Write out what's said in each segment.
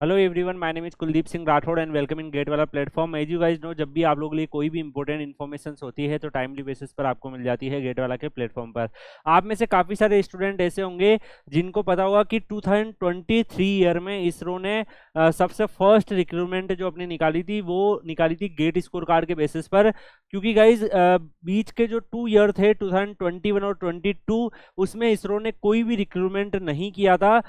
Hello everyone, my name is Kuldeep Singh Rathore and welcome in GATE Wallah platform. As you guys know, जब भी आप लोगों के लिए कोई भी इंपॉर्टेंट इन्फॉर्मेशन होती है तो टाइमली बेसिस पर आपको मिल जाती है गेट वाला के प्लेटफॉर्म पर। आप में से काफ़ी सारे स्टूडेंट ऐसे होंगे जिनको पता होगा कि 2023 ईयर में इसरो ने सबसे फर्स्ट रिक्रूटमेंट जो अपनी निकाली थी वो निकाली थी गेट स्कोर कार्ड के बेसिस पर। क्योंकि गाइज बीच के जो 2 ईयर थे 2021 और 22, उसमें इसरो ने कोई भी रिक्रूटमेंट नहीं किया था,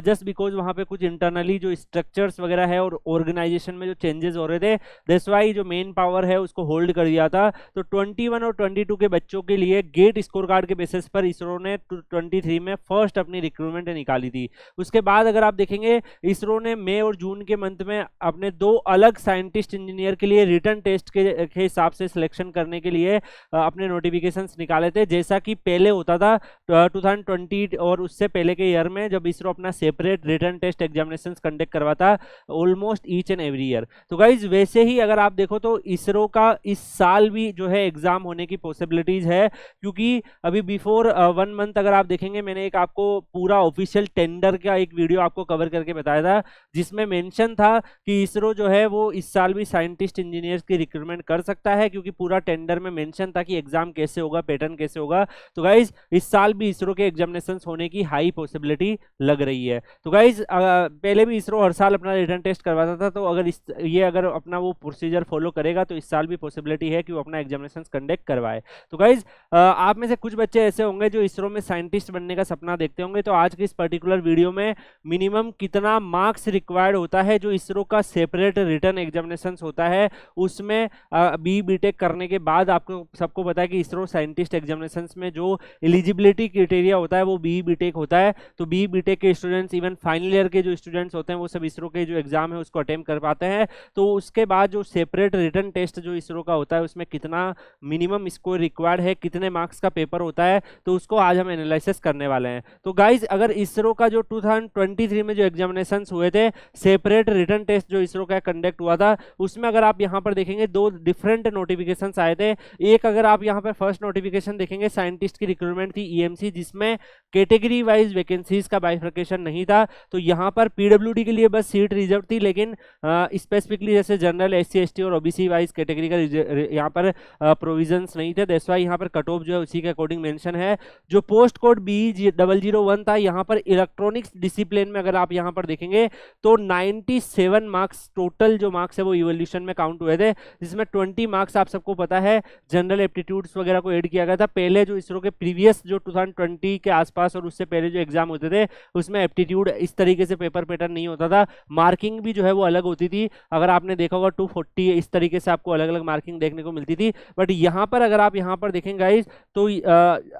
जस्ट बिकॉज वहाँ पे कुछ इंटरनली जो स्ट्रक्चर्स वगैरह है और ऑर्गेनाइजेशन में जो चेंजेस हो रहे थे, दैट्स वाई जो मेन पावर है उसको होल्ड कर दिया था। तो 21 और 22 के बच्चों के लिए गेट स्कोर कार्ड के बेसिस पर इसरो ने 23 में फर्स्ट अपनी रिक्रूटमेंट निकाली थी। उसके बाद अगर आप देखेंगे, इसरो ने मई और जून के मंथ में अपने 2 अलग साइंटिस्ट इंजीनियर के लिए रिटन टेस्ट के हिसाब से सिलेक्शन करने के लिए अपने नोटिफिकेशंस निकाले थे, जैसा कि पहले होता था 2020 और उससे पहले के ईयर में, जब इसरो अपना separate written test examinations conduct करवाता almost each and every year. तो गाइज वैसे ही अगर आप देखो तो इसरो का इस साल भी जो है एग्जाम होने की पॉसिबिलिटीज है, क्योंकि अभी बिफोर 1 मंथ अगर आप देखेंगे, मैंने एक आपको पूरा ऑफिशियल टेंडर का एक वीडियो आपको कवर करके बताया था, जिसमें मेंशन था कि इसरो जो है वो इस साल भी साइंटिस्ट इंजीनियर्स की रिक्रूटमेंट कर सकता है, क्योंकि पूरा टेंडर में मेंशन था कि एग्जाम कैसे होगा, पैटर्न कैसे होगा। तो गाइज इस साल भी इसरो के एग्जामिनेशंस होने की हाई पॉसिबिलिटी लग रही है। तो गाइज पहले भी इसरो हर साल अपना रिटन टेस्ट करवाता था, तो अगर ये अगर अपना वो प्रोसीजर फॉलो करेगा तो इस साल भी पॉसिबिलिटी है कि वो अपना एग्जामिनेशंस कंडक्ट करवाए। तो गाइज आप में से कुछ बच्चे ऐसे होंगे जो इसरो में साइंटिस्ट बनने का सपना देखते होंगे, तो आज की इस पर्टिकुलर वीडियो में मिनिमम कितना मार्क्स रिक्वायर्ड होता है जो इसरो का सेपरेट रिटन एग्जामिनेशन होता है, उसमें BTech करने के बाद आपको सबको पता है कि इसरो साइंटिस्ट एग्जामिनेशन में जो एलिजिबिलिटी क्राइटेरिया होता है वो BTech होता है। तो BTech के स्टूडेंट्स, इवन फाइनल ईयर के जो स्टूडेंट्स होते हैं, वो सब इसरो के जो एग्जाम है उसको अटेम्प्ट कर पाते हैं। तो उसके बाद जो सेपरेट रिटन टेस्ट जो इसरो का होता है उसमें कितना मिनिमम स्कोर रिक्वायर्ड है, कितने मार्क्स का पेपर होता है, तो उसको आज हम एनालिसिस करने वाले हैं। तो गाइज अगर इसरो का जो 2023 में जो एग्जामिनेशन हुए थे, सेपरेट रिटन टेस्ट जो इसरो का कंडक्ट हुआ था, उसमें अगर आप यहाँ पर देखेंगे 2 डिफरेंट नोटिफिकेशंस आए थे। एक अगर आप यहाँ पर फर्स्ट नोटिफिकेशन देखेंगे, साइंटिस्ट की रिक्रूटमेंट थी EMC, जिसमें कैटेगरी वाइज वैकेंसीज का बाइफर्केशन नहीं था। तो यहाँ पर PWD के लिए बस सीट रिजर्व थी, लेकिन स्पेसिफिकली जैसे जनरल, SC ST और OBC वाइज कैटेगरी का यहाँ पर प्रोविजंस नहीं थे। दैट्स व्हाई यहाँ पर कट ऑफ जो है उसी के अकॉर्डिंग मेंशन है। जो पोस्ट कोड BE001 था, यहाँ पर इलेक्ट्रॉनिक्स डिसिप्लिन में अगर आप यहाँ पर देखेंगे तो 97 मार्क्स टोटल जो मार्क्स है वो इवोल्यूशन में काउंट हुए थे, जिसमें 20 मार्क्स आप सबको पता है जनरल एप्टीट्यूड्स वगैरह को ऐड किया गया था। पहले जो इसरो के प्रीवियस जो 2020 के आसपास और उससे पहले जो एग्जाम होते थे उसमें एप्टीट्यूड इस तरीके से पेपर पैटर्न नहीं होता था, मार्किंग भी जो है वो अलग होती थी। अगर आपने देखा होगा 240 इस तरीके से आपको अलग अलग मार्किंग देखने को मिलती थी, बट यहाँ पर अगर आप यहाँ पर देखेंगे गाइस तो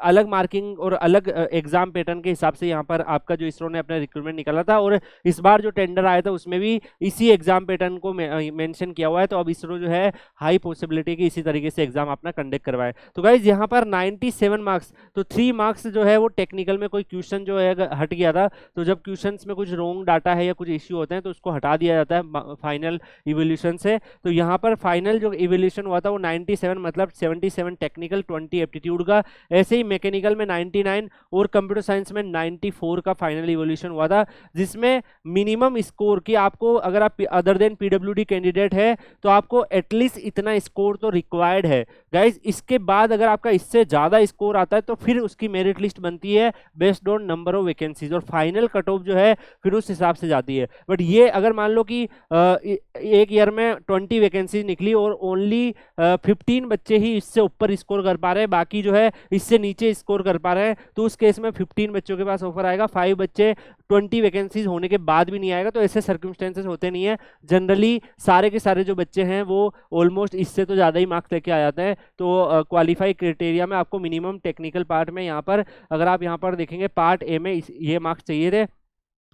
अलग मार्किंग और अलग एग्जाम पैटर्न के हिसाब से यहाँ पर आपका जो इसरो ने अपना रिक्रूटमेंट निकाला था, और इस बार जो टेंडर आया था उसमें भी इसी एग्जाम पैटर्न को मेंशन किया हुआ है। तो अब इसरो जो है हाई पॉसिबिलिटी की इसी तरीके से एग्जाम अपना कंडक्ट करवाए। तो गाइज यहाँ पर 97 मार्क्स, तो 3 मार्क्स जो है वो टेक्निकल में कोई क्वेश्चन जो है हट गया था। तो जब क्वेश्चंस में कुछ रॉन्ग डाटा है या कुछ इश्यू होते हैं तो उसको हटा दिया जाता है फाइनल इवोल्यूशन से। तो यहाँ पर फाइनल जो इवोल्यूशन हुआ था वो 97, मतलब 77 टेक्निकल, 20 एप्टीट्यूड का। ऐसे ही मैकेनिकल में 99 और कंप्यूटर साइंस में 94 का फाइनल इवोल्यूशन हुआ था, जिसमें मिनिमम स्कोर की आपको, अगर आप अदर देन PWD कैंडिडेट है तो आपको एटलीस्ट इतना स्कोर तो रिक्वायर्ड है गाइज। इसके बाद अगर आपका इससे ज्यादा स्कोर आता है तो फिर उसकी मेरिट लिस्ट बनती है based on number of vacancies, और फाइनल कट ऑफ जो है फिर उस हिसाब से जाती है। बट ये अगर मान लो कि एक ईयर में 20 वैकेंसीज निकली और ओनली 15 बच्चे ही इससे ऊपर स्कोर कर पा रहे हैं, बाकी जो है इससे नीचे स्कोर कर पा रहे हैं, तो उस केस में 15 बच्चों के पास ऑफर आएगा, 5 बच्चे 20 वैकेंसीज होने के बाद भी नहीं आएगा। तो ऐसे सर्कमस्टेंसेस होते नहीं है, जनरली सारे के सारे जो बच्चे हैं वो ऑलमोस्ट इससे तो ज़्यादा ही मार्क्स लेके आ जाते हैं। तो क्वालिफाई क्राइटेरिया में आपको मिनिमम टेक्निकल पार्ट में यहाँ पर अगर आप यहाँ पर देखेंगे पार्ट ए में ये मार्क्स चाहिए थे।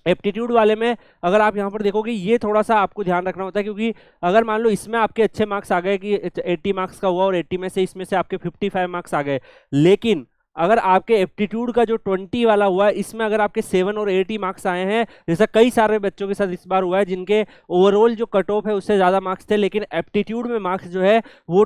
एप्टीट्यूड वाले में अगर आप यहाँ पर देखोगे ये थोड़ा सा आपको ध्यान रखना होता है, क्योंकि अगर मान लो इसमें आपके अच्छे मार्क्स आ गए कि 80 मार्क्स का हुआ और 80 में से इसमें से आपके 55 मार्क्स आ गए, लेकिन अगर आपके एप्टीट्यूड का जो 20 वाला हुआ है इसमें अगर आपके 7 और 8 ही मार्क्स आए हैं, जैसा कई सारे बच्चों के साथ इस बार हुआ है जिनके ओवरऑल जो कट ऑफ है उससे ज़्यादा मार्क्स थे, लेकिन एप्टीट्यूड में मार्क्स जो है वो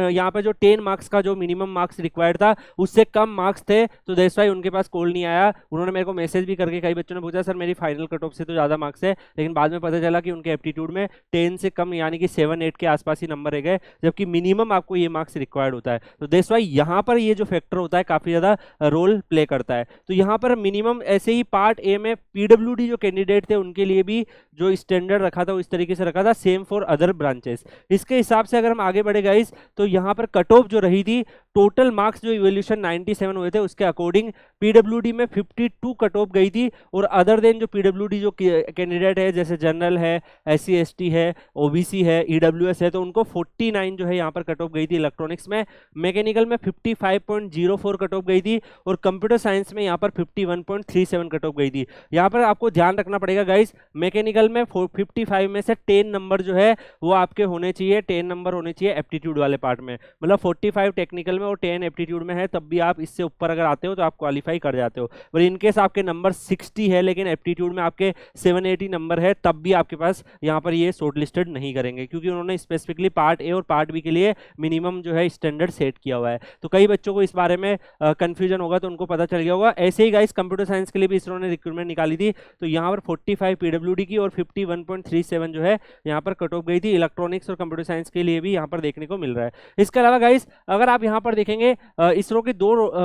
यहाँ पे जो 10 मार्क्स का जो मिनिमम मार्क्स रिक्वायर्ड था उससे कम मार्क्स थे, तो दैट्स व्हाई उनके पास कॉल नहीं आया। उन्होंने मेरे को मैसेज भी करके कई बच्चों ने पूछा सर मेरी फाइनल कट ऑफ से तो ज़्यादा मार्क्स है, लेकिन बाद में पता चला कि उनके एप्टीट्यूड में 10 से कम यानी कि 7-8 के आसपास ही नंबर रह गए, जबकि मिनिमम आपको ये मार्क्स रिक्वायर्ड होता है। तो दैट्स व्हाई यहाँ पर ये जो फैक्टर होता है काफ़ी ज़्यादा रोल प्ले करता है। तो यहाँ पर मिनिमम ऐसे ही पार्ट ए में पीडब्ल्यूडी जो कैंडिडेट थे उनके लिए भी जो स्टैंडर्ड रखा था वो इस तरीके से रखा था, सेम फॉर अदर ब्रांचेस। इसके हिसाब से अगर हम आगे बढ़े गाइस तो यहाँ पर कट ऑफ जो रही थी, टोटल मार्क्स जो इवोल्यूशन 97 हुए थे उसके अकॉर्डिंग पीडब्ल्यूडी में 52 कट ऑफ गई थी, और अदर देन जो पीडब्ल्यूडी जो कैंडिडेट है जैसे जनरल है, एससी एसटी है, ओबीसी है, ईडब्ल्यूएस है, तो उनको 49 जो है यहाँ पर कट ऑफ गई थी इलेक्ट्रॉनिक्स में। मैकेनिकल में 55.04 कट ऑफ गई थी, और कंप्यूटर साइंस में यहाँ पर 51.37 कट ऑफ गई थी। यहाँ पर आपको ध्यान रखना पड़ेगा गाइस, मैकेनिकल में 55 में से 10 नंबर जो है वो आपके होने चाहिए, 10 नंबर होने चाहिए एप्टीट्यूड वाले पार्ट में, मतलब 45 टेक्निकल में और 10 एप्टीट्यूड में है, तब भी आप इससे ऊपर अगर आते हो तो आप क्वालिफाई कर जाते हो। और इनकेस आपके नंबर 60 है लेकिन एप्टीट्यूड में आपके 780 नंबर है, तब भी आपके पास यहाँ पर ये शॉर्ट लिस्टेड नहीं करेंगे, क्योंकि उन्होंने स्पेसिफिकली पार्ट ए और पार्ट बी के लिए मिनिमम जो है स्टैंडर्ड सेट किया हुआ है। तो कई बच्चों को इस बारे में कंफ्यूजन होगा, तो उनको पता चल गया होगा। ऐसे ही गाइस कंप्यूटर साइंस के लिए भी इसरो ने रिक्रूटमेंट निकाली थी, तो यहाँ पर 45 पीडब्ल्यूडी की और 51.37 जो है यहाँ पर कट ऑफ गई थी। इलेक्ट्रॉनिक्स और कंप्यूटर साइंस के लिए भी यहाँ पर देखने को मिल रहा है। इसके अलावा गाइस अगर आप यहाँ पर देखेंगे इसरो के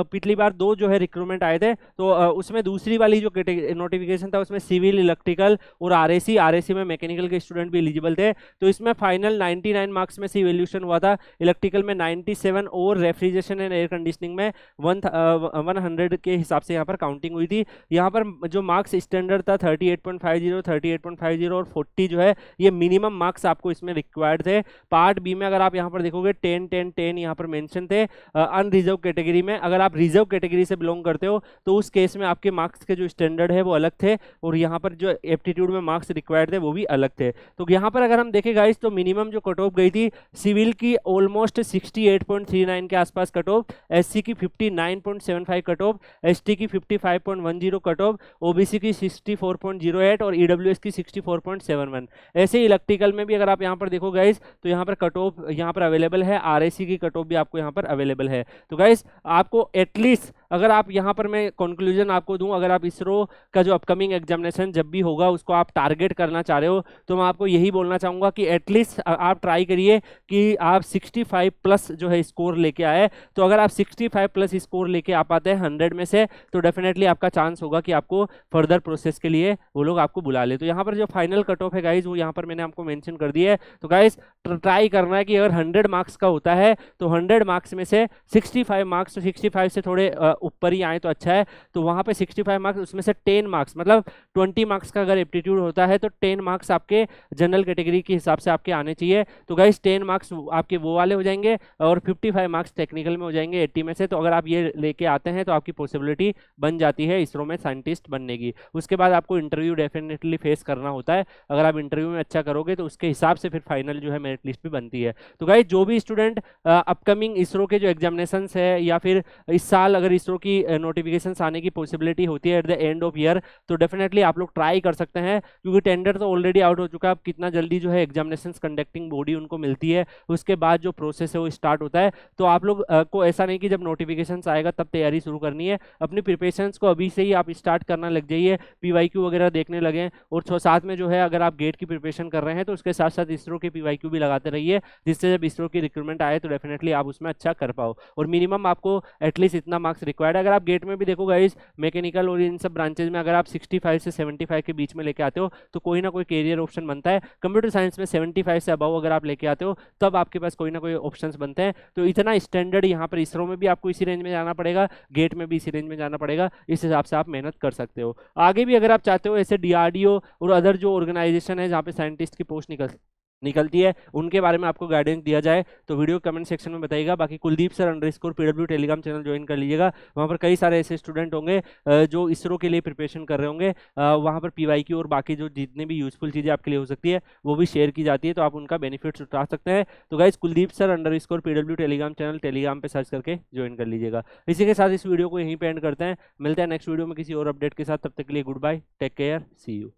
पिछली बार दो जो है रिक्रूटमेंट आए थे, तो उसमें दूसरी वाली जो नोटिफिकेशन था उसमें सिविल, इलेक्ट्रिकल और आरएसी में मैकेनिकल के स्टूडेंट भी एलिजिबल थे। तो इसमें फाइनल 99 मार्क्स में से इवैल्यूएशन हुआ था, इलेक्ट्रिकल में 97 और रेफ्रिजरेशन एंड एयर कंडीशनिंग में 100 के हिसाब से यहाँ पर काउंटिंग हुई थी। यहाँ पर जो मार्क्स स्टैंडर्ड था 38.50, 38.50 और 40 जो है ये मिनिमम मार्क्स आपको इसमें रिक्वायर्ड थे। पार्ट बी में अगर आप यहाँ पर देखोगे 10 10 10 यहाँ पर मेंशन थे। अनरिजर्व कैटेगरी में अगर आप रिजर्व कैटेगरी से बिलोंग करते हो तो उस केस में आपके मार्क्स के जो स्टैंडर्ड है वो अलग थे, और यहाँ पर जो एप्टीट्यूड में मार्क्स रिक्वायर्ड थे वो भी अलग थे। तो यहाँ पर अगर हम देखें गाइस तो मिनिमम जो कट ऑफ गई थी सिविल की ऑलमोस्ट 68.39 के आसपास कट ऑफ, एससी की 59.75 कट ऑफ, एसटी की 55.10 कट ऑफ, ओबीसी की 64.08 और ईडब्ल्यूएस की 64.71। ऐसे ही इलेक्ट्रिकल में भी अगर आप यहाँ पर देखो गाइस तो यहाँ पर कट ऑफ यहाँ पर अवेलेबल है, आरएसी की कट ऑफ भी आपको यहाँ पर अवेलेबल है। तो गाइस आपको एटलीस्ट अगर आप यहाँ पर मैं कंक्लूजन आपको दूं, अगर आप इसरो का जो अपकमिंग एग्जामिनेशन जब भी होगा उसको आप टारगेट करना चाह रहे हो, तो मैं आपको यही बोलना चाहूँगा कि एटलीस्ट आप ट्राई करिए कि आप 65 प्लस जो है स्कोर लेके आए। तो अगर आप 65 प्लस स्कोर लेके आ पाते हैं 100 में से, तो डेफिनेटली आपका चांस होगा कि आपको फर्दर प्रोसेस के लिए वो लोग आपको बुला ले। तो यहाँ पर जो फाइनल कट ऑफ है गाइज वो यहाँ पर मैंने आपको मेंशन कर दिया है। तो गाइज ट्राई करना है कि अगर 100 मार्क्स का होता है तो 100 मार्क्स में से 65 मार्क्स, तो 65 से थोड़े ऊपर ही आए तो अच्छा है। तो वहाँ पे 65 मार्क्स, उसमें से 10 मार्क्स मतलब 20 मार्क्स का अगर एप्टीट्यूड होता है तो 10 मार्क्स आपके जनरल कैटेगरी के हिसाब से आपके आने चाहिए। तो गाइस 10 मार्क्स आपके वो वाले हो जाएंगे और 55 मार्क्स टेक्निकल में हो जाएंगे 80 में से। तो अगर आप ये लेके आते हैं तो आपकी पॉसिबिलिटी बन जाती है इसरो में साइंटिस्ट बनने की। उसके बाद आपको इंटरव्यू डेफिनेटली फेस करना होता है। अगर आप इंटरव्यू में अच्छा करोगे तो उसके हिसाब से फिर फाइनल जो है मेरिट लिस्ट भी बनती है। तो गाइस जो भी स्टूडेंट अपकमिंग इसरो के जो एग्जामिनेशन है या फिर इस साल अगर इसरो की नोटिफिकेशंस आने की पॉसिबिलिटी होती है at the end of year, तो डेफिनेटली आप लोग ट्राई कर सकते हैं, क्योंकि टेंडर तो ऑलरेडी आउट हो चुका है। अब कितना जल्दी जो है एग्जामिनेशंस कंडक्टिंग बॉडी उनको मिलती है, उसके बाद जो प्रोसेस है वो स्टार्ट होता है। तो आप लोग को ऐसा नहीं कि जब नोटिफिकेशंस आएगा तब तैयारी शुरू करनी है, अपनी प्रिपरेशंस को अभी से ही आप स्टार्ट करना लग जाइए, पीवाईक्यू वगैरह देखने लगे, और साथ में जो है अगर आप गेट की प्रिपरेशन कर रहे हैं तो उसके साथ साथ इसरो के पीवाईक्यू भी लगाते रहिए, जिससे जब इसरो की रिक्रूटमेंट आए तो डेफिनेटली आप उसमें अच्छा कर पाओ। और मिनिमम आपको एटलीस्ट इतना मार्क्स रिक्वायर्ड है। अगर आप गेट में भी देखो गाइस, मैकेनिकल और इन सब ब्रांचेज में अगर आप 65 से 75 के बीच में लेके आते हो तो कोई ना कोई कैरियर ऑप्शन बनता है। कंप्यूटर साइंस में 75 से अबव अगर आप लेके आते हो तब आपके पास कोई ना कोई ऑप्शंस बनते हैं। तो इतना स्टैंडर्ड यहाँ पर इसरो में भी आपको इसी रेंज में जाना पड़ेगा, गेट में भी इसी रेंज में जाना पड़ेगा। इस हिसाब से आप मेहनत कर सकते हो। आगे भी अगर आप चाहते हो ऐसे डीआरडीओ और अदर जो ऑर्गेनाइजेशन है जहाँ पे साइंटिस्ट की पोस्ट निकलती है उनके बारे में आपको गाइडेंस दिया जाए तो वीडियो कमेंट सेक्शन में बताइएगा। बाकी Kuldeep sir underscore PW Telegram channel join कर लीजिएगा, वहाँ पर कई सारे ऐसे स्टूडेंट होंगे जो इसरो के लिए प्रिपरेशन कर रहे होंगे। वहाँ पर PYQ और बाकी जो जितने भी यूजफुल चीज़ें आपके लिए हो सकती है वो भी शेयर की जाती है, तो आप उनका बेनिफिट्स उठा सकते हैं। तो guys Kuldeep sir underscore PW Telegram channel Telegram पे सर्च करके ज्वाइन कर लीजिएगा। इसी के साथ इस वीडियो को यहीं पे एंड करते हैं, मिलते हैं नेक्स्ट वीडियो में किसी और अपडेट के साथ। तब तक के लिए goodbye, take care, see you.